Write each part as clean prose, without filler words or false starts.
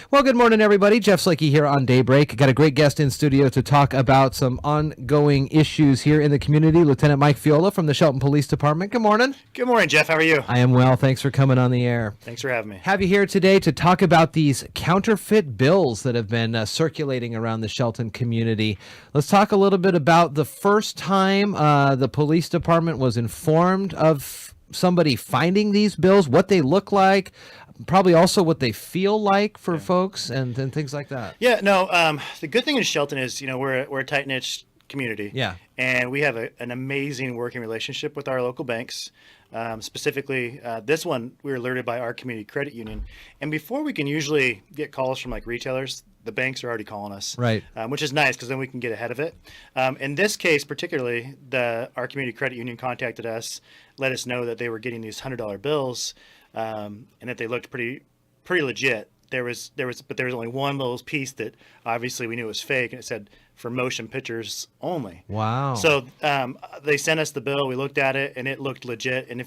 Well, good morning, everybody. Jeff Slakey here on Daybreak. Got a great guest in studio to talk about some ongoing issues here in the community. Lieutenant Mike Fiola from the Shelton Police Department. Good morning. Good morning, Jeff. How are you? I am well. Thanks for coming on the air. Thanks for having me. Have you here today to talk about these counterfeit bills that have been circulating around the Shelton community. Let's talk a little bit about the first time the police department was informed of somebody finding these bills, what they look like, probably also what they feel like for folks and things like that. Yeah, no, the good thing in Shelton is, we're a tight-knit community. Yeah. And we have an amazing working relationship with our local banks. Specifically, this one, we were alerted by our community credit union. And before we can usually get calls from like retailers, the banks are already calling us. Right. Which is nice because then we can get ahead of it. In this case, particularly, our community credit union contacted us, let us know that they were getting these $100 bills and that they looked pretty legit. But there was only one little piece that obviously we knew was fake, and it said for motion pictures only. Wow. So they sent us the bill. We looked at it, and it looked legit. And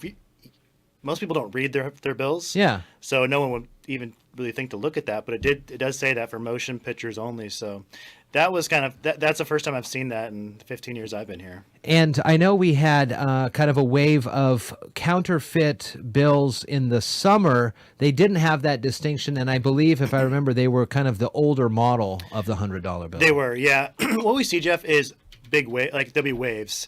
most people don't read their bills. Yeah. So no one would even really think to look at that, but it does say that for motion pictures only. So that was that's the first time I've seen that in the 15 years I've been here. And I know we had kind of a wave of counterfeit bills in the summer. They didn't have that distinction, and I believe, if I remember, they were kind of the older model of the $100 bill. They were, yeah. What we see, Jeff, is big there'll be waves.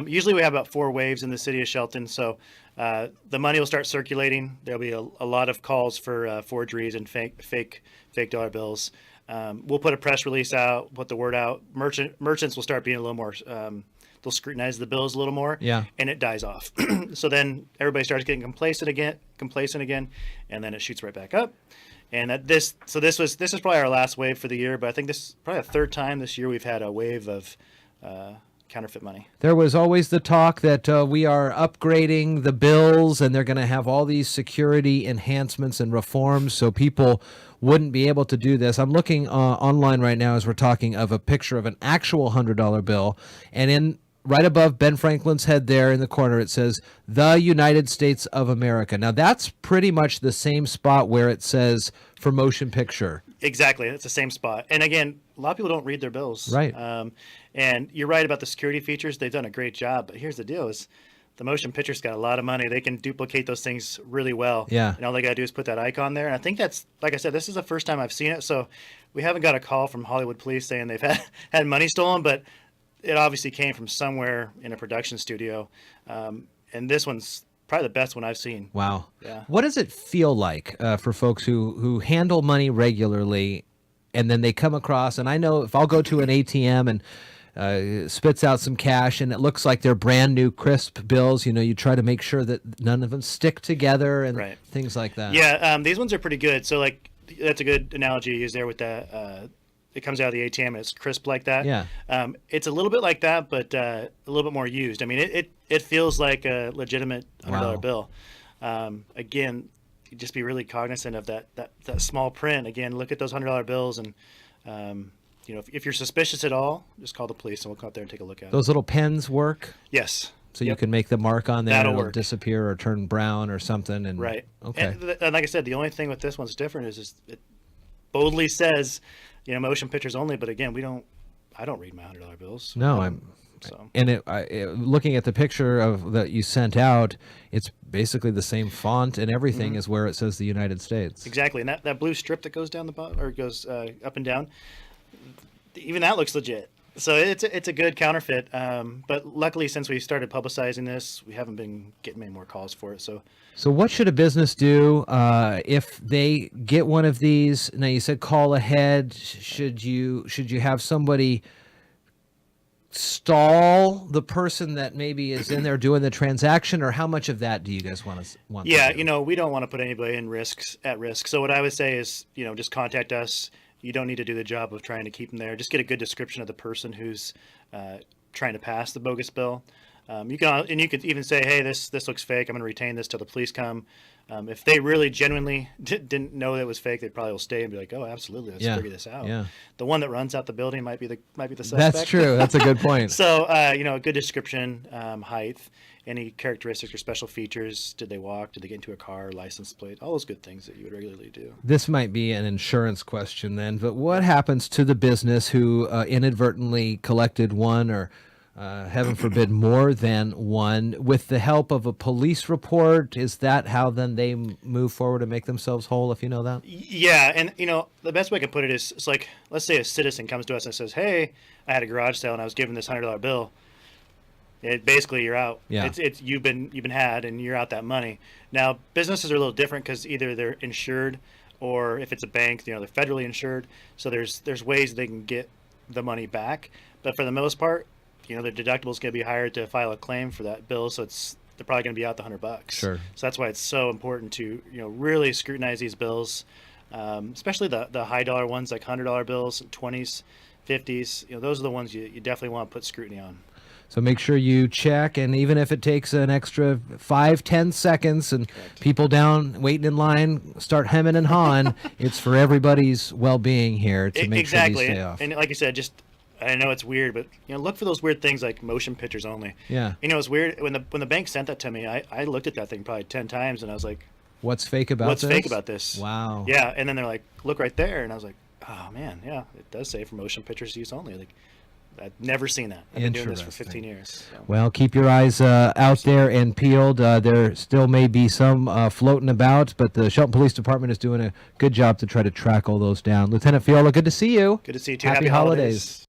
Usually we have about 4 waves in the city of Shelton, so the money will start circulating. There'll be a lot of calls for forgeries and fake dollar bills. We'll put a press release out, put the word out. Merchants will start being a little more, they'll scrutinize the bills a little more, yeah, and it dies off. So then everybody starts getting complacent again, and then it shoots right back up. And this is probably our last wave for the year, but I think this is probably the third time this year we've had a wave of counterfeit money. There was always the talk that we are upgrading the bills and they're going to have all these security enhancements and reforms so people wouldn't be able to do this. I'm looking online right now as we're talking of a picture of an actual $100 bill, and right above Ben Franklin's head there in the corner, it says, "The United States of America." Now, that's pretty much the same spot where it says for motion picture. Exactly. It's the same spot. And again, a lot of people don't read their bills. Right. And you're right about the security features. They've done a great job. But here's the deal is the motion picture's got a lot of money. They can duplicate those things really well. Yeah. And all they got to do is put that icon there. And I think that's, like I said, this is the first time I've seen it. So we haven't got a call from Hollywood police saying they've had money stolen, but it obviously came from somewhere in a production studio. And this one's probably the best one I've seen. Wow. Yeah. What does it feel like for folks who handle money regularly and then they come across, and I know if I'll go to an ATM and spits out some cash and it looks like they're brand new crisp bills, you try to make sure that none of them stick together and things like that. Yeah, these ones are pretty good. So like that's a good analogy you use there with that. It comes out of the ATM and it's crisp like that. Yeah. It's a little bit like that, but a little bit more used. I mean, it feels like a legitimate $100 bill. Again, you just be really cognizant of that small print. Again, look at those $100 bills, and if you're suspicious at all, just call the police and we'll come up there and take a look at it. Those little pens work? Yes. So you can make the mark on there, That'll it'll work. Disappear or turn brown or something. And right. Okay. And like I said, the only thing with this one's different is it boldly says, motion pictures only. But again, I don't read my $100 bills. No, and looking at the picture that you sent out, it's basically the same font and everything as where it says the United States. Exactly, and that blue strip that goes down the bottom or goes up and down, even that looks legit. So it's a good counterfeit. But luckily, since we started publicizing this, we haven't been getting many more calls for it. So what should a business do if they get one of these? Now you said call ahead. Should you have somebody stall the person that maybe is in there doing the transaction, or how much of that do you guys want to do? We don't want to put anybody at risk. So what I would say is, just contact us. You don't need to do the job of trying to keep them there. Just get a good description of the person who's trying to pass the bogus bill. You could even say, hey, this looks fake. I'm going to retain this till the police come. If they really genuinely didn't know that it was fake, they probably will stay and be like, oh, absolutely, let's figure this out. Yeah. The one that runs out the building might be the suspect. That's true. That's a good point. So a good description, height, any characteristics or special features. Did they walk? Did they get into a car? License plate? All those good things that you would regularly do. This might be an insurance question then, but what happens to the business who inadvertently collected one or heaven forbid, more than one, with the help of a police report? Is that how then they move forward and make themselves whole, if you know that? Yeah, and the best way I can put it is, it's like, let's say a citizen comes to us and says, hey, I had a garage sale and I was given this $100 bill. Basically, you're out. Yeah. It's you've been had, and you're out that money. Now, businesses are a little different because either they're insured, or if it's a bank, they're federally insured. So there's ways they can get the money back. But for the most part, their deductible is going to be higher to file a claim for that bill, so they're probably going to be out the $100. Sure. So that's why it's so important to really scrutinize these bills, especially the high dollar ones like $100 bills, 20s, 50s. Those are the ones you definitely want to put scrutiny on. So make sure you check, and even if it takes an extra 5-10 seconds and people down waiting in line start hemming and hawing, it's for everybody's well-being here to make sure these stay off. And like you said, I know it's weird, but look for those weird things like motion pictures only. Yeah. It's weird when the bank sent that to me. I looked at that thing probably 10 times, and I was like, "What's fake about this? What's fake about this?" Wow. Yeah, and then they're like, "Look right there," and I was like, "Oh man, yeah, it does say for motion pictures use only." Like, I've never seen that. I've been doing this for 15 years. So. Well, keep your eyes out there and peeled. There still may be some floating about, but the Shelton Police Department is doing a good job to try to track all those down. Lieutenant Fiola, good to see you. Good to see you too. Happy holidays.